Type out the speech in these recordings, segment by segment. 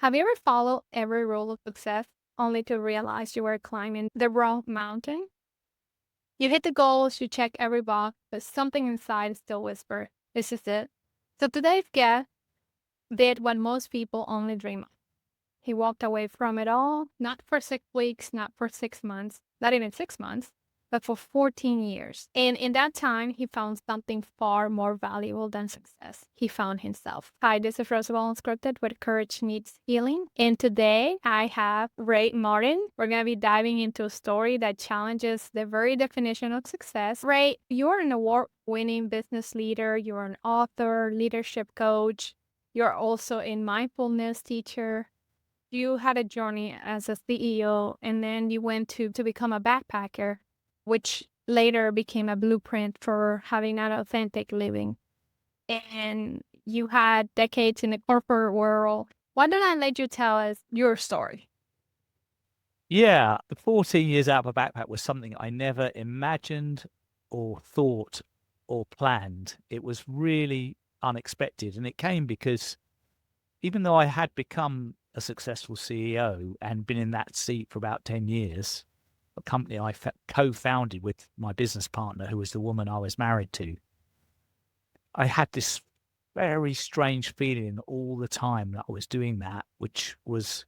Have you ever followed every rule of success only to realize you were climbing the wrong mountain? You hit the goals, you check every box, but something inside still whispers, "This is it." So today's guest did what most people only dream of. He walked away from it all, not for 6 weeks, not for 6 months, not even 6 months, but for 14 years. And in that time, he found something far more valuable than success. He found himself. Hi, this is Rosabel Unscripted, where courage meets healing. And today I have Ray Martin. We're going to be diving into a story that challenges the very definition of success. Ray, you're an award-winning business leader. You're an author, leadership coach. You're also a mindfulness teacher. You had a journey as a CEO, and then you went to become a backpacker, which later became a blueprint for having an authentic living. And you had decades in the corporate world. Why don't I let you tell us your story? Yeah, the 14 years out of a backpack was something I never imagined or thought or planned. It was really unexpected. And it came because even though I had become a successful CEO and been in that seat for about 10 years, a company I co-founded with my business partner, who was the woman I was married to, I had this very strange feeling all the time that I was doing that, which was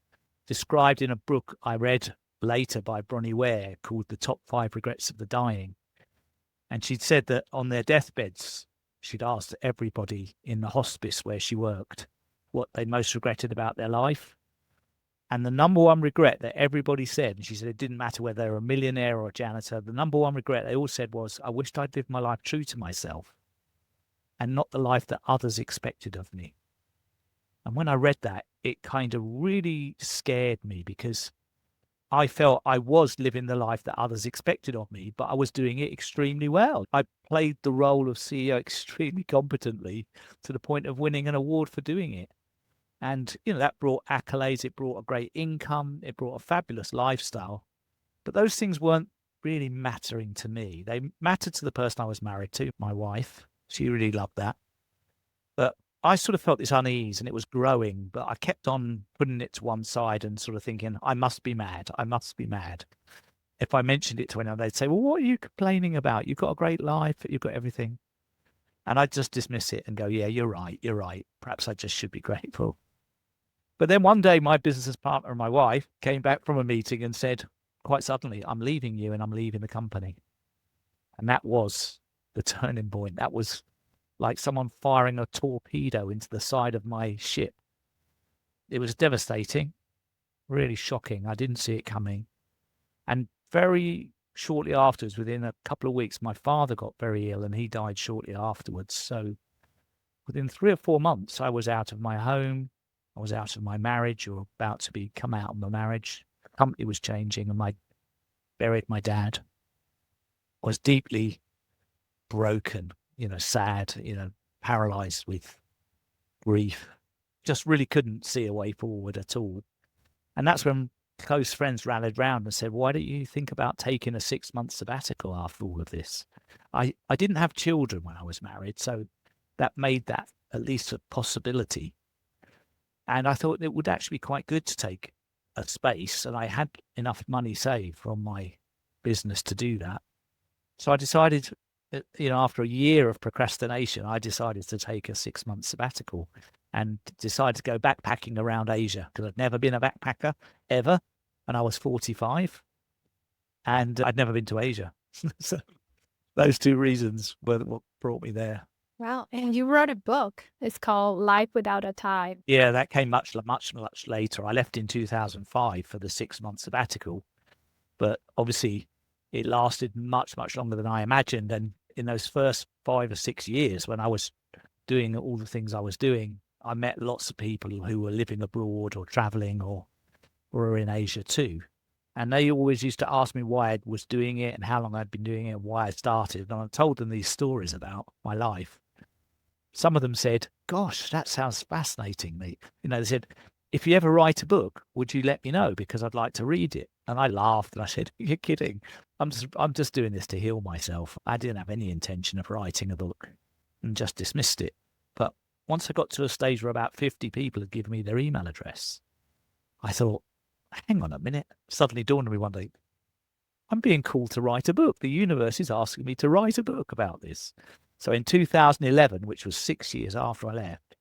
described in a book I read later by Bronnie Ware called The Top 5 Regrets of the Dying. And she'd said that on their deathbeds, she'd asked everybody in the hospice where she worked what they most regretted about their life. And the number one regret that everybody said, and she said it didn't matter whether they were a millionaire or a janitor, the number one regret they all said was, I wished I'd lived my life true to myself and not the life that others expected of me. And when I read that, it kind of really scared me because I felt I was living the life that others expected of me, but I was doing it extremely well. I played the role of CEO extremely competently to the point of winning an award for doing it. And, that brought accolades, it brought a great income, it brought a fabulous lifestyle. But those things weren't really mattering to me. They mattered to the person I was married to, my wife. She really loved that. But I sort of felt this unease and it was growing, but I kept on putting it to one side and sort of thinking, I must be mad. I must be mad. If I mentioned it to anyone, they'd say, well, what are you complaining about? You've got a great life. You've got everything. And I'd just dismiss it and go, yeah, you're right. You're right. Perhaps I just should be grateful. But then one day, my business partner and my wife came back from a meeting and said, quite suddenly, I'm leaving you and I'm leaving the company. And that was the turning point. That was like someone firing a torpedo into the side of my ship. It was devastating, really shocking. I didn't see it coming. And very shortly afterwards, within a couple of weeks, my father got very ill and he died shortly afterwards. So within 3 or 4 months, I was out of my home. I was out of my marriage or about to come out of my marriage. The company was changing and I buried my dad. I was deeply broken, sad, paralyzed with grief. Just really couldn't see a way forward at all. And that's when close friends rallied round and said, why don't you think about taking a 6-month sabbatical after all of this? I didn't have children when I was married, so that made that at least a possibility. And I thought it would actually be quite good to take a space, and I had enough money saved from my business to do that. So I decided, after a year of procrastination, I decided to take a 6-month sabbatical and decided to go backpacking around Asia because I'd never been a backpacker ever. And I was 45 and I'd never been to Asia. So those two reasons were what brought me there. Wow. And you wrote a book. It's called Life Without a Tie. Yeah, that came much later. I left in 2005 for the 6-month sabbatical, but obviously it lasted much, much longer than I imagined. And in those first 5 or 6 years, when I was doing all the things I was doing, I met lots of people who were living abroad or traveling or were in Asia too. And they always used to ask me why I was doing it and how long I'd been doing it and why I started. And I told them these stories about my life. Some of them said, gosh, that sounds fascinating. They said, if you ever write a book, would you let me know? Because I'd like to read it. And I laughed and I said, you're kidding. I'm just doing this to heal myself. I didn't have any intention of writing a book and just dismissed it. But once I got to a stage where about 50 people had given me their email address, I thought, hang on a minute. Suddenly dawned on me one day, I'm being called to write a book. The universe is asking me to write a book about this. So in 2011, which was 6 years after I left,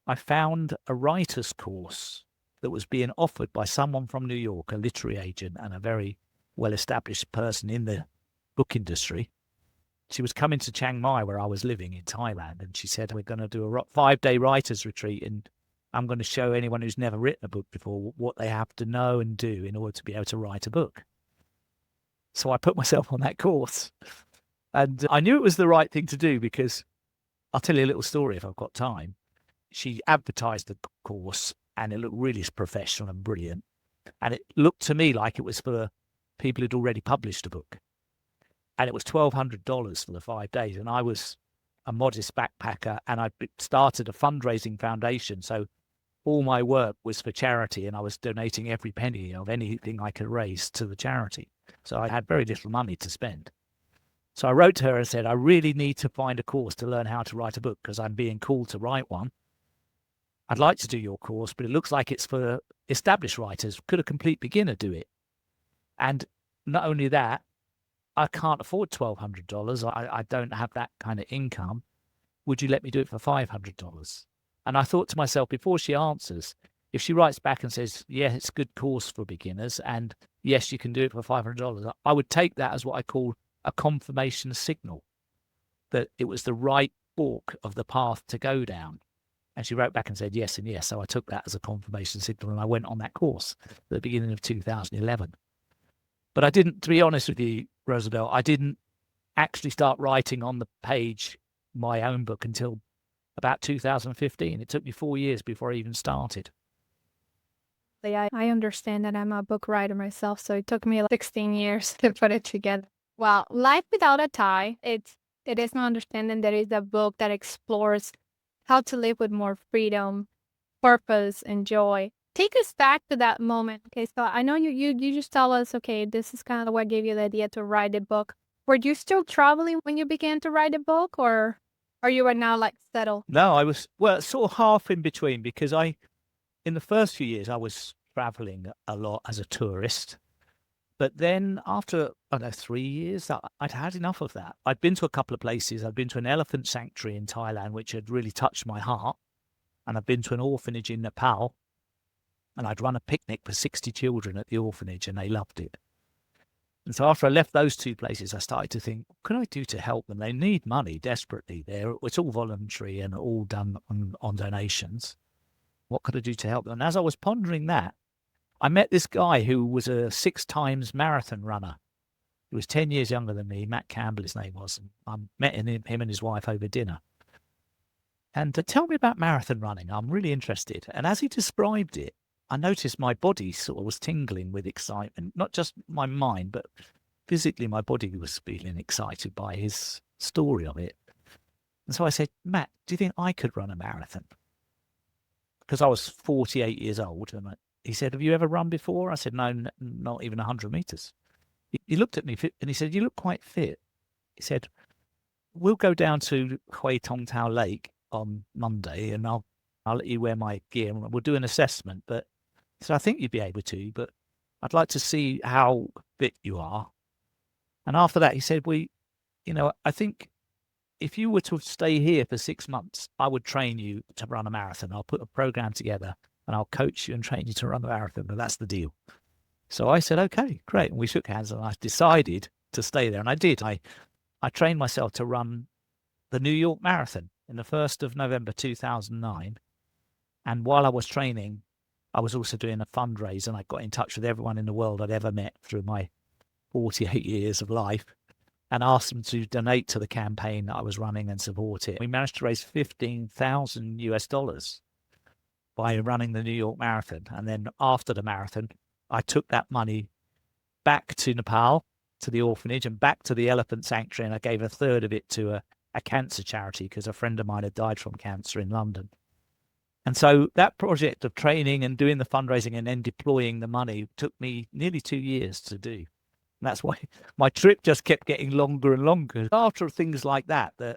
I found a writer's course that was being offered by someone from New York, a literary agent and a very well-established person in the book industry. She was coming to Chiang Mai, where I was living in Thailand, and she said, we're going to do a 5-day writer's retreat, and I'm going to show anyone who's never written a book before what they have to know and do in order to be able to write a book. So I put myself on that course, and I knew it was the right thing to do because I'll tell you a little story if I've got time. She advertised the course and it looked really professional and brilliant. And it looked to me like it was for people who'd already published a book. And it was $1,200 for the 5 days. And I was a modest backpacker and I'd started a fundraising foundation. So all my work was for charity and I was donating every penny of anything I could raise to the charity. So I had very little money to spend. So I wrote to her and said, I really need to find a course to learn how to write a book because I'm being called to write one. I'd like to do your course, but it looks like it's for established writers. Could a complete beginner do it? And not only that, I can't afford $1,200. I don't have that kind of income. Would you let me do it for $500? And I thought to myself, before she answers, if she writes back and says, yeah, it's a good course for beginners, and yes, you can do it for $500, I would take that as what I call a confirmation signal, that it was the right fork of the path to go down. And she wrote back and said yes and yes. So I took that as a confirmation signal and I went on that course at the beginning of 2011. But I didn't, to be honest with you, Rosabel, I didn't actually start writing on the page my own book until about 2015. It took me 4 years before I even started. I understand that I'm a book writer myself, so it took me like 16 years to put it together. Well, Life Without a Tie, it is my understanding that it's a book that explores how to live with more freedom, purpose, and joy. Take us back to that moment. Okay, so I know you just tell us, okay, this is kind of what gave you the idea to write a book. Were you still traveling when you began to write a book, or you are now like settled? No, I was, well, sort of half in between because in the first few years, I was traveling a lot as a tourist. But then after, I don't know, 3 years, I'd had enough of that. I'd been to a couple of places. I'd been to an elephant sanctuary in Thailand, which had really touched my heart. And I'd been to an orphanage in Nepal. And I'd run a picnic for 60 children at the orphanage, and they loved it. And so after I left those 2 places, I started to think, what can I do to help them? They need money desperately there. It's all voluntary and all done on donations. What could I do to help them? And as I was pondering that, I met this guy who was a 6 times marathon runner. He was 10 years younger than me. Matt Campbell, his name was. And I met him and his wife over dinner. And tell me about marathon running. I'm really interested. And as he described it, I noticed my body sort of was tingling with excitement. Not just my mind, but physically my body was feeling excited by his story of it. And so I said, Matt, do you think I could run a marathon? Because I was 48 years old. And he said, have you ever run before? I said, no, not even 100 meters. He looked at me and he said, you look quite fit. He said, we'll go down to Hui Tong Tao Lake on Monday and I'll let you wear my gear and we'll do an assessment. But so I think you'd be able to, but I'd like to see how fit you are. And after that, he said, I think if you were to stay here for 6 months, I would train you to run a marathon. I'll put a program together and I'll coach you and train you to run a marathon. And that's the deal. So I said, okay, great. And we shook hands and I decided to stay there. And I did. I trained myself to run the New York Marathon in the 1st of November, 2009. And while I was training, I was also doing a fundraiser and I got in touch with everyone in the world I'd ever met through my 48 years of life and asked them to donate to the campaign that I was running and support it. We managed to raise $15,000 by running the New York Marathon. And then after the marathon, I took that money back to Nepal, to the orphanage and back to the elephant sanctuary. And I gave a third of it to a cancer charity because a friend of mine had died from cancer in London. And so that project of training and doing the fundraising and then deploying the money took me nearly 2 years to do. And that's why my trip just kept getting longer and longer. After things like that, the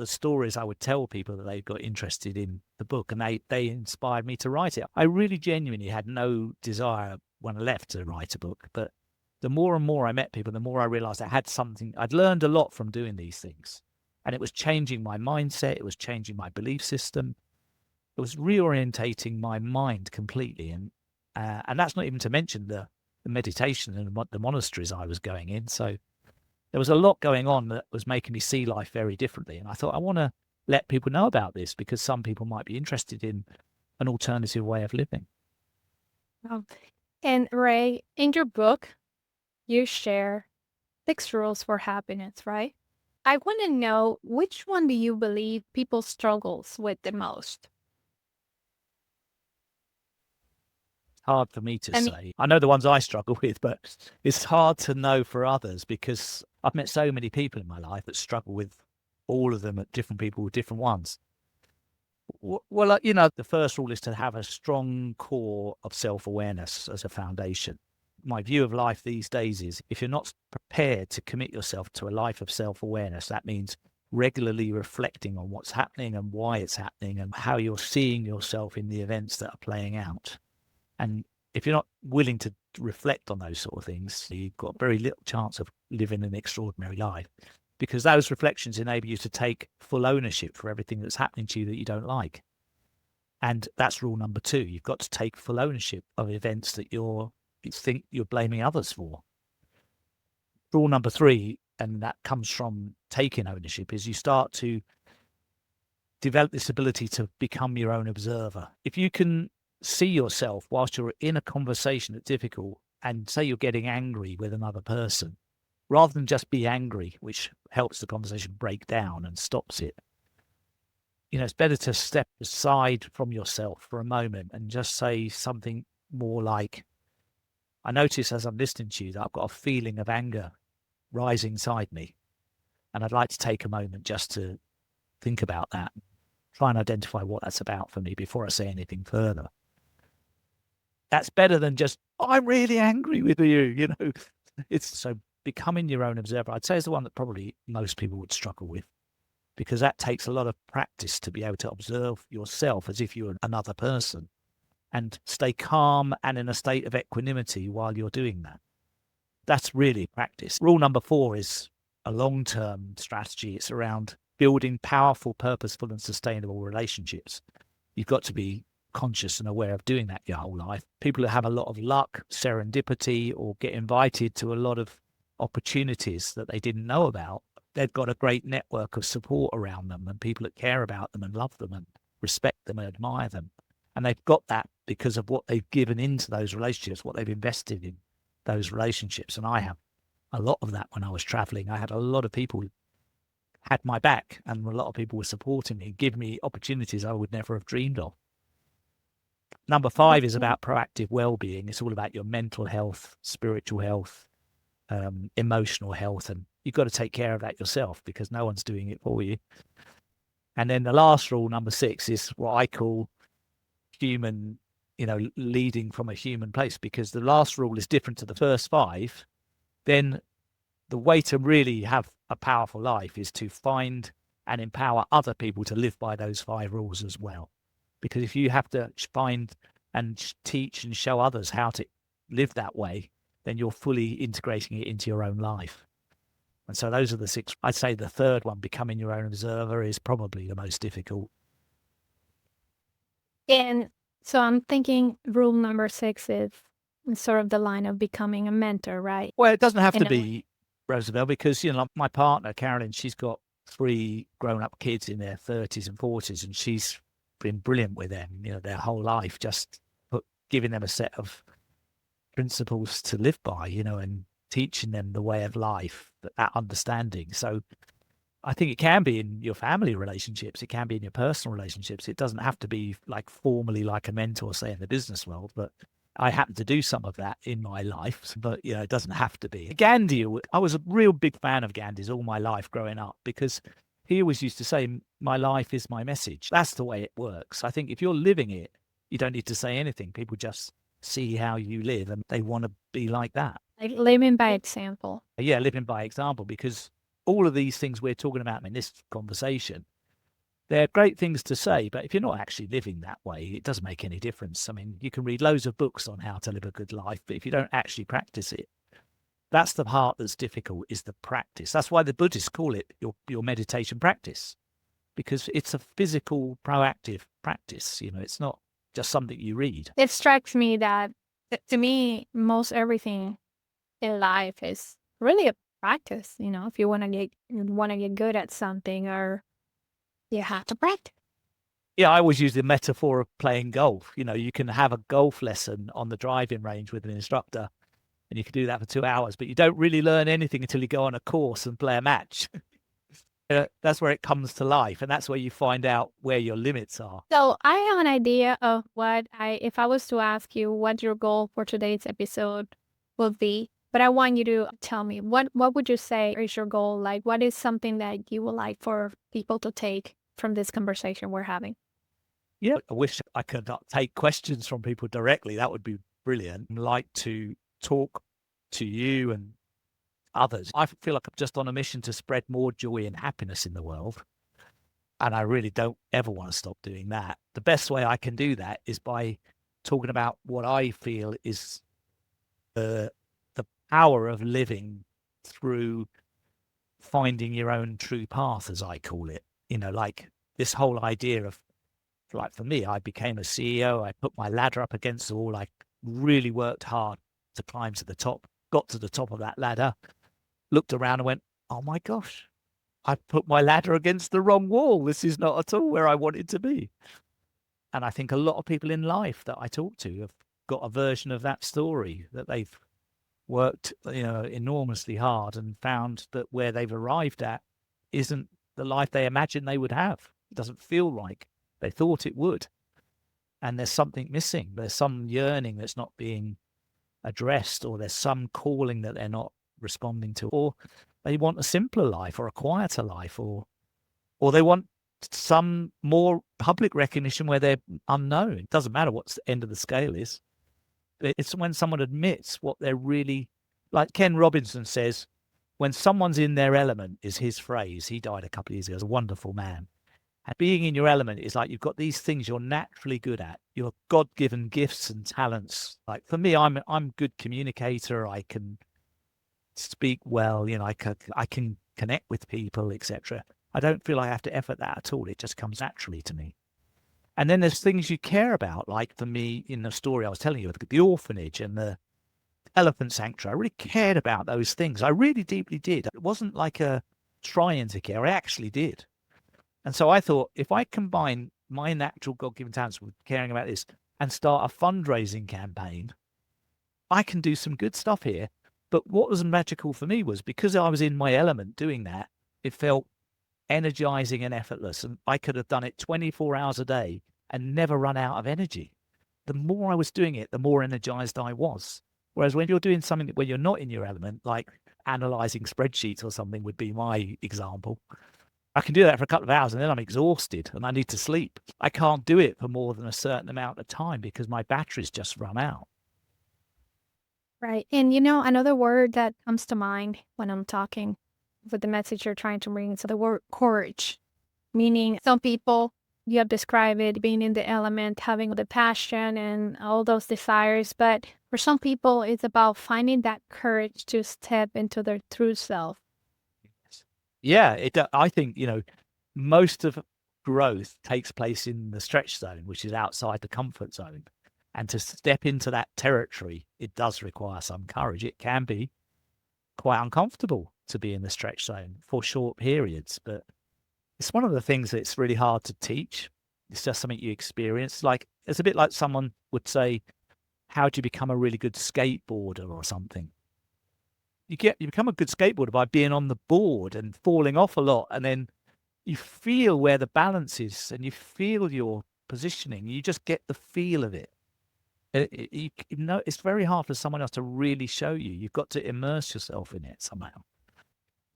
stories I would tell people that they got interested in the book, and they inspired me to write it. I really genuinely had no desire when I left to write a book, but the more and more I met people, the more I realized I had something. I'd learned a lot from doing these things, and it was changing my mindset. It was changing my belief system. It was reorientating my mind completely. And that's not even to mention the meditation and the monasteries I was going in. So there was a lot going on that was making me see life very differently. And I thought, I want to let people know about this because some people might be interested in an alternative way of living. And Ray, in your book, you share 6 rules for happiness, right? I want to know, which one do you believe people struggles with the most? Hard for me to I mean, say. I know the ones I struggle with, but it's hard to know for others because I've met so many people in my life that struggle with all of them, at different people with different ones. Well, the first rule is to have a strong core of self-awareness as a foundation. My view of life these days is if you're not prepared to commit yourself to a life of self-awareness, that means regularly reflecting on what's happening and why it's happening and how you're seeing yourself in the events that are playing out. And if you're not willing to reflect on those sort of things, you've got very little chance of living an extraordinary life, because those reflections enable you to take full ownership for everything that's happening to you that you don't like. And that's rule number 2. You've got to take full ownership of events that you think you're blaming others for. Rule number 3, and that comes from taking ownership, is you start to develop this ability to become your own observer. If you can see yourself whilst you're in a conversation that's difficult, and say you're getting angry with another person, rather than just be angry, which helps the conversation break down and stops it, it's better to step aside from yourself for a moment and just say something more like, I notice as I'm listening to you that I've got a feeling of anger rising inside me, and I'd like to take a moment just to think about that, try and identify what that's about for me before I say anything further. That's better than just, I'm really angry with you, It's so becoming your own observer, I'd say, is the one that probably most people would struggle with, because that takes a lot of practice to be able to observe yourself as if you were another person and stay calm and in a state of equanimity while you're doing that. That's really practice. Rule number 4 is a long-term strategy. It's around building powerful, purposeful, and sustainable relationships. You've got to be conscious and aware of doing that your whole life. People who have a lot of luck, serendipity, or get invited to a lot of opportunities that they didn't know about, they've got a great network of support around them and people that care about them and love them and respect them and admire them. And they've got that because of what they've given into those relationships, what they've invested in those relationships. And I have a lot of that when I was traveling. I had a lot of people who had my back, and a lot of people were supporting me, giving me opportunities I would never have dreamed of. Number 5 is about proactive well-being. It's all about your mental health, spiritual health, emotional health, and you've got to take care of that yourself because no one's doing it for you. And then the last rule, number 6, is what I call human, leading from a human place, because the last rule is different to the first 5. Then the way to really have a powerful life is to find and empower other people to live by those 5 rules as well. Because if you have to find and teach and show others how to live that way, then you're fully integrating it into your own life. And so those are the 6. I'd say the third one, becoming your own observer, is probably the most difficult. And so I'm thinking rule number 6 is sort of the line of becoming a mentor, right? Well, it doesn't have to be, Rosabel, because, my partner, Carolyn, she's got 3 grown-up kids in their 30s and 40s, and she's been brilliant with them, their whole life, just giving them a set of principles to live by, and teaching them the way of life, that understanding. So I think it can be in your family relationships. It can be in your personal relationships. It doesn't have to be formally like a mentor, say, in the business world, but I happen to do some of that in my life, but it doesn't have to be. Gandhi, I was a real big fan of Gandhi's all my life growing up, because he always used to say, my life is my message. That's the way it works. I think if you're living it, you don't need to say anything. People just see how you live and they want to be like that. Like living by example. Yeah, living by example, because all of these things we're talking about in this conversation, they're great things to say, but if you're not actually living that way, it doesn't make any difference. I mean, you can read loads of books on how to live a good life, but if you don't actually practice it, that's the part that's difficult, is the practice. That's why the Buddhists call it your meditation practice, because it's a physical, proactive practice. You know, it's not just something you read. It strikes me that to me, most everything in life is really a practice. You know, if you want to get good at something, or you have to practice. Yeah, I always use the metaphor of playing golf. You know, you can have a golf lesson on the driving range with an instructor, and you can do that for 2 hours, but you don't really learn anything until you go on a course and play a match. That's where it comes to life, and that's where you find out where your limits are. So I have an idea of if I was to ask you what your goal for today's episode would be, but I want you to tell me what would you say is your goal? Like, what is something that you would like for people to take from this conversation we're having? Yeah, I wish I could take questions from people directly. That would be brilliant. I'd like to talk to you and others. I feel like I'm just on a mission to spread more joy and happiness in the world. And I really don't ever want to stop doing that. The best way I can do that is by talking about what I feel is the power of living through finding your own true path, as I call it. You know, like this whole idea of, like, for me, I became a CEO. I put my ladder up against the wall. I really worked hard to climb to the top, got to the top of that ladder, looked around and went, oh my gosh, I put my ladder against the wrong wall. This is not at all where I wanted to be. And I think a lot of people in life that I talk to have got a version of that story, that they've worked, you know, enormously hard and found that where they've arrived at isn't the life they imagined they would have. It doesn't feel like they thought it would. And there's something missing. There's some yearning that's not being addressed, or there's some calling that they're not responding to, or they want a simpler life or a quieter life, or they want some more public recognition where they're unknown. It doesn't matter what the end of the scale is. It's when someone admits what they're really, like Ken Robinson says, when someone's in their element, is his phrase. He died a couple of years ago. He was a wonderful man. And being in your element is like you've got these things you're naturally good at, your God-given gifts and talents. Like for me, I'm a good communicator. I can speak well, you know, I can connect with people, etc. I don't feel I have to effort that at all. It just comes naturally to me. And then there's things you care about, like for me in the story I was telling you, the orphanage and the elephant sanctuary. I really cared about those things. I really deeply did. It wasn't like a trying to care. I actually did. And so I thought, if I combine my natural God-given talents with caring about this and start a fundraising campaign, I can do some good stuff here. But what was magical for me was, because I was in my element doing that, it felt energizing and effortless. And I could have done it 24 hours a day and never run out of energy. The more I was doing it, the more energized I was. Whereas when you're doing something where you're not in your element, like analyzing spreadsheets or something would be my example, I can do that for a couple of hours and then I'm exhausted and I need to sleep. I can't do it for more than a certain amount of time because my batteries just run out. Right. And you know, another word that comes to mind when I'm talking with the message you're trying to bring is the word courage. Meaning, some people, you have described it being in the element, having the passion and all those desires. But for some people, it's about finding that courage to step into their true self. Yeah, I think, you know, most of growth takes place in the stretch zone, which is outside the comfort zone. And to step into that territory, it does require some courage. It can be quite uncomfortable to be in the stretch zone for short periods, but it's one of the things that's really hard to teach. It's just something you experience. Like, it's a bit like someone would say, how do you become a really good skateboarder or something? You become a good skateboarder by being on the board and falling off a lot, and then you feel where the balance is and you feel your positioning. You just get the feel of it. You know, it's very hard for someone else to really show you. You've got to immerse yourself in it somehow.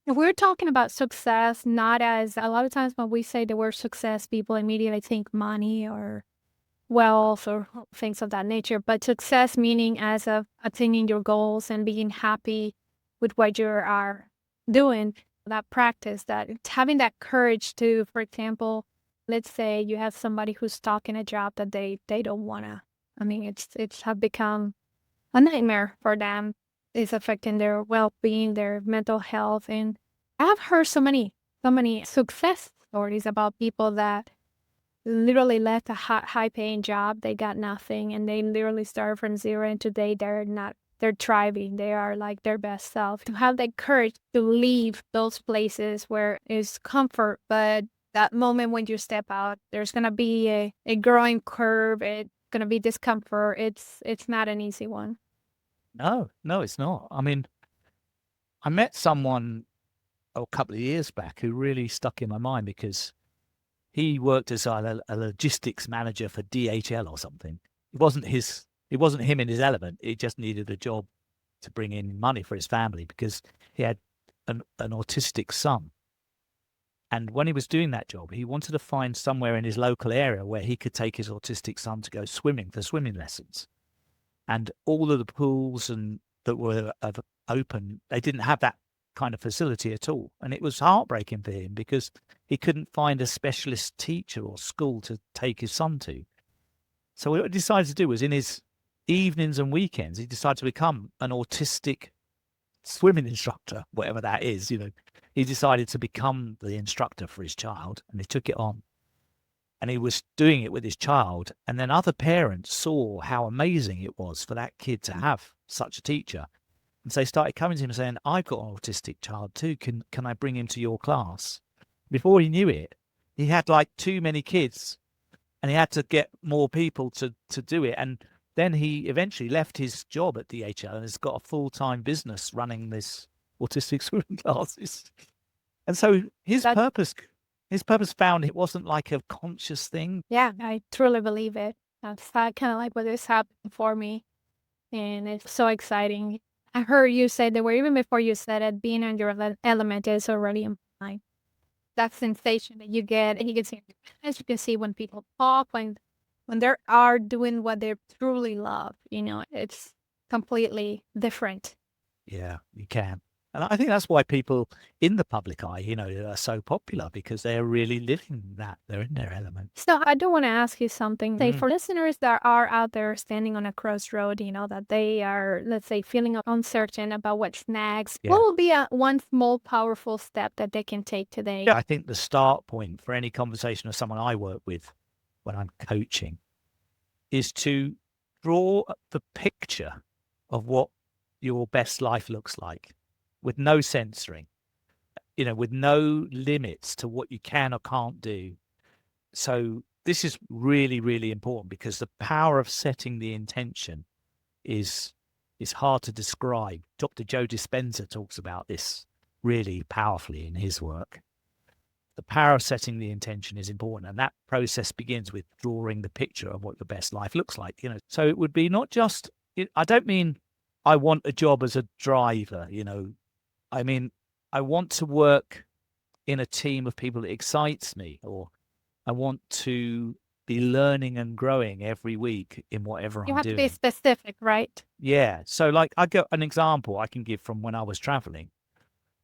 And we're talking about success, not as a lot of times when we say the word success, people immediately think money or wealth or things of that nature, but success meaning as of attaining your goals and being happy with what you are doing, that practice, that it's having that courage to, for example, let's say you have somebody who's stuck in a job that they don't wanna. I mean, it's have become a nightmare for them. It's affecting their well-being, their mental health, and I've heard so many success stories about people that literally left a high-paying job. They got nothing, and they literally started from zero, and today they're thriving. They are like their best self. To have that courage to leave those places where it's comfort, but that moment when you step out, there's gonna be a growing curve. It's gonna be discomfort. It's not an easy one. No, no, it's not. I mean, I met someone a couple of years back who really stuck in my mind because he worked as a logistics manager for DHL or something. It wasn't him in his element. He just needed a job to bring in money for his family because he had an autistic son. And when he was doing that job, he wanted to find somewhere in his local area where he could take his autistic son to go swimming for swimming lessons. And all of the pools and that were open, they didn't have that kind of facility at all. And it was heartbreaking for him because he couldn't find a specialist teacher or school to take his son to. So what he decided to do was in his evenings and weekends, he decided to become an autistic swimming instructor, whatever that is. He decided to become the instructor for his child, and he took it on. And he was doing it with his child. And then other parents saw how amazing it was for that kid to have such a teacher. And so they started coming to him and saying, I've got an autistic child too. Can I bring him to your class? Before he knew it, he had like too many kids and he had to get more people to do it. And then he eventually left his job at DHL and has got a full-time business running this autistic swimming classes. And so his That purpose found it wasn't like a conscious thing. Yeah, I truly believe it. That's kind of like what is happening for me, and it's so exciting. I heard you say that, where even before you said it, being in your element is already implied. That sensation that you get, and you can see in your eyes, you can see when people talk, when they are doing what they truly love. It's completely different. Yeah, you can. And I think that's why people in the public eye, are so popular because they're really living that. They're in their element. So I do want to ask you something. Say, Mm, for listeners that are out there standing on a crossroad, that they are, let's say, feeling uncertain about what's next, what yeah. will be one small, powerful step that they can take today? Yeah, I think the start point for any conversation with someone I work with when I'm coaching is to draw the picture of what your best life looks like with no censoring, with no limits to what you can or can't do. So this is really, really important because the power of setting the intention is hard to describe. Dr. Joe Dispenza talks about this really powerfully in his work. The power of setting the intention is important, and that process begins with drawing the picture of what your best life looks like. So it would be not just. I don't mean I want a job as a driver. I mean I want to work in a team of people that excites me, or I want to be learning and growing every week in whatever You I'm have to be doing. specific, right? Yeah. So, like, I got an example I can give from when I was traveling.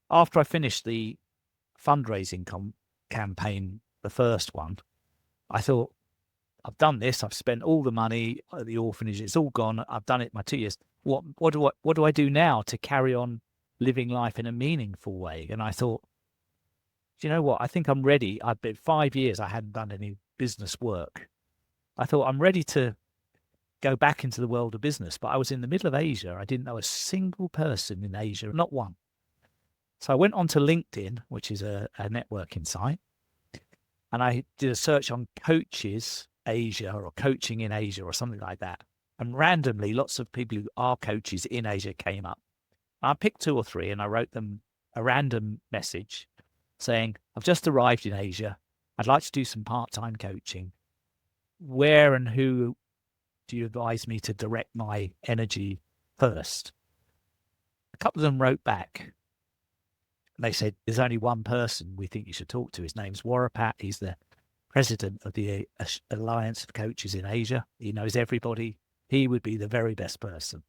After I finished the fundraising campaign, the first one, I thought, I've done this. I've spent all the money at the orphanage. It's all gone. I've done it my 2 years. What do I do now to carry on living life in a meaningful way? And I thought, do you know what? I think I'm ready. I've been 5 years. I hadn't done any business work. I thought I'm ready to go back into the world of business, but I was in the middle of Asia. I didn't know a single person in Asia, not one. So I went onto LinkedIn, which is a networking site, and I did a search on coaches Asia or coaching in Asia or something like that. And randomly, lots of people who are coaches in Asia came up. I picked two or three and I wrote them a random message saying, I've just arrived in Asia. I'd like to do some part-time coaching. Where and who do you advise me to direct my energy first? A couple of them wrote back. And they said, there's only one person we think you should talk to. His name's Warapat. He's the president of the Alliance of Coaches in Asia. He knows everybody. He would be the very best person.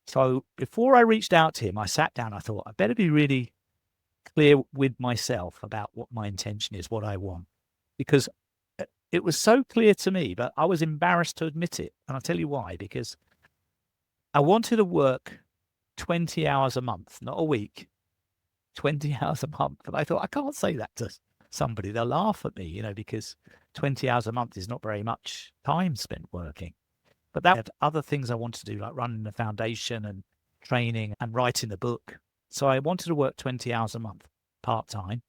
So before I reached out to him, I sat down. I thought, I better be really clear with myself about what my intention is, what I want. Because it was so clear to me, but I was embarrassed to admit it. And I'll tell you why. Because I wanted to work 20 hours a month, not a week, 20 hours a month. And I thought, I can't say that to somebody. They'll laugh at me, because 20 hours a month is not very much time spent working. But that had other things I wanted to do, like running the foundation and training and writing the book. So I wanted to work 20 hours a month, part-time.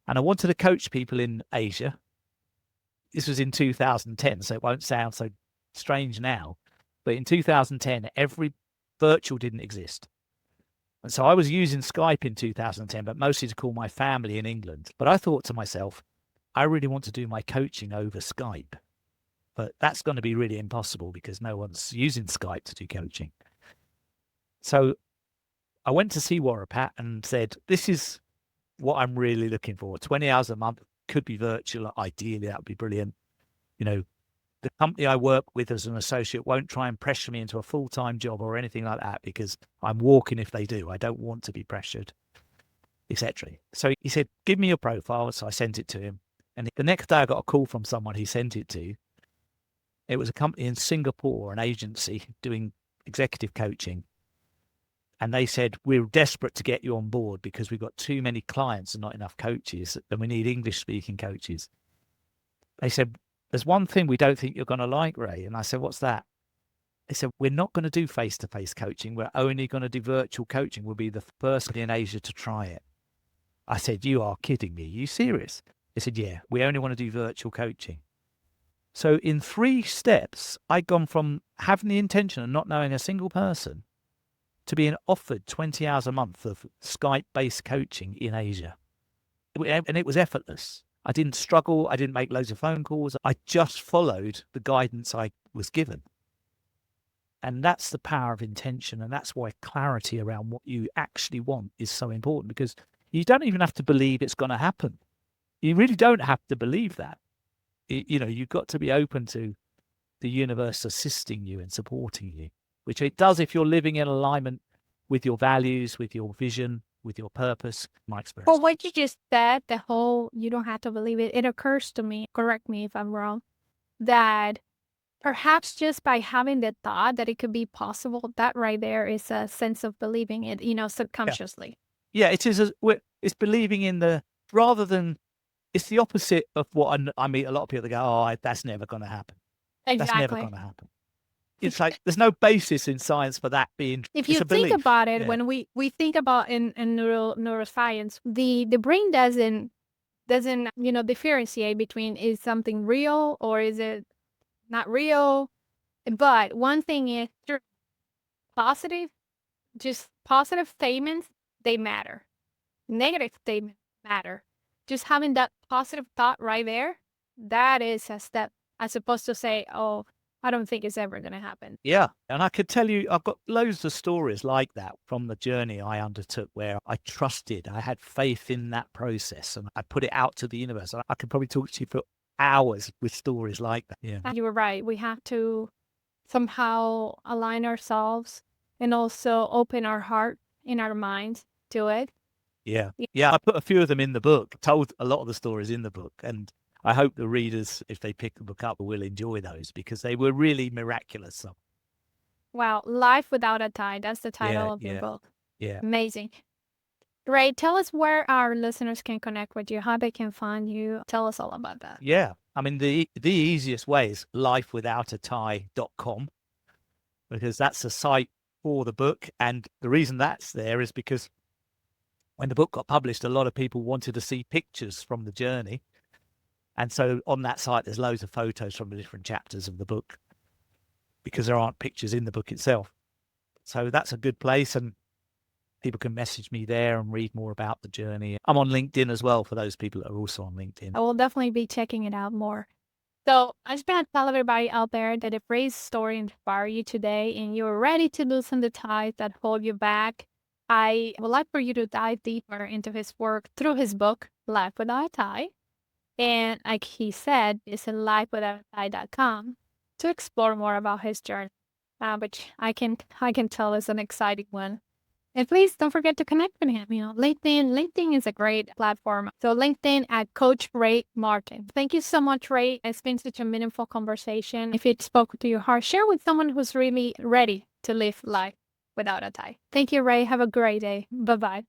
And I wanted to coach people in Asia. This was in 2010, so it won't sound so strange now. But in 2010, every virtual didn't exist. And so I was using Skype in 2010, but mostly to call my family in England. But I thought to myself, I really want to do my coaching over Skype. But that's going to be really impossible because no one's using Skype to do coaching. So I went to see Warrapat and said, this is what I'm really looking for. 20 hours a month, could be virtual. Ideally, that would be brilliant. The company I work with as an associate won't try and pressure me into a full-time job or anything like that because I'm walking if they do. I don't want to be pressured, etc. So he said, give me your profile. So I sent it to him. And the next day I got a call from someone he sent it to. It was a company in Singapore, an agency doing executive coaching. And they said, we're desperate to get you on board because we've got too many clients and not enough coaches, and we need English-speaking coaches. They said, there's one thing we don't think you're going to like, Ray. And I said, what's that? They said, we're not going to do face-to-face coaching. We're only going to do virtual coaching. We'll be the first in Asia to try it. I said, you are kidding me. Are you serious? They said, yeah, we only want to do virtual coaching. So in 3 steps, I'd gone from having the intention of not knowing a single person to being offered 20 hours a month of Skype-based coaching in Asia. And it was effortless. I didn't struggle. I didn't make loads of phone calls. I just followed the guidance I was given. And that's the power of intention. And that's why clarity around what you actually want is so important, because you don't even have to believe it's going to happen. You really don't have to believe that. You've got to be open to the universe assisting you and supporting you, which it does if you're living in alignment with your values, with your vision, with your purpose. My experience. Well, what you just said, the whole, you don't have to believe it, it occurs to me, correct me if I'm wrong, that perhaps just by having the thought that it could be possible, that right there is a sense of believing it, subconsciously. Yeah, it is. It's believing in rather than, it's the opposite of what I meet a lot of people that go, oh, that's never going to happen. Exactly. That's never going to happen. It's like there's no basis in science for that being. If you think about it, when we think about in neuroscience, the brain doesn't differentiate between is something real or is it not real. But one thing is positive statements, they matter. Negative statements matter. Just having that positive thought right there, that is a step, as opposed to say, oh, I don't think it's ever going to happen. Yeah. And I could tell you, I've got loads of stories like that from the journey I undertook where I trusted, I had faith in that process and I put it out to the universe. I could probably talk to you for hours with stories like that. Yeah. You were right. We have to somehow align ourselves and also open our heart and our minds to it. Yeah. Yeah. I put a few of them in the book, told a lot of the stories in the book. And I hope the readers, if they pick the book up, will enjoy those because they were really miraculous. So. Wow. Life Without a Tie. That's the title of your book. Yeah. Amazing. Ray, tell us where our listeners can connect with you, how they can find you. Tell us all about that. Yeah. I mean, the easiest way is lifewithoutatie.com because that's a site for the book. And the reason that's there is because when the book got published, a lot of people wanted to see pictures from the journey. And so on that site, there's loads of photos from the different chapters of the book because there aren't pictures in the book itself. So that's a good place. And people can message me there and read more about the journey. I'm on LinkedIn as well for those people that are also on LinkedIn. I will definitely be checking it out more. So I just want to tell everybody out there that if Ray's story inspired you today and you're ready to loosen the ties that hold you back, I would like for you to dive deeper into his work through his book, Life Without a Tie. And like he said, it's a lifewithoutai.com to explore more about his journey, which I can tell is an exciting one. And please don't forget to connect with him. LinkedIn is a great platform. So LinkedIn at Coach Ray Martin. Thank you so much, Ray. It's been such a meaningful conversation. If it spoke to your heart, share with someone who's really ready to live life without a tie. Thank you, Ray. Have a great day. Bye-bye.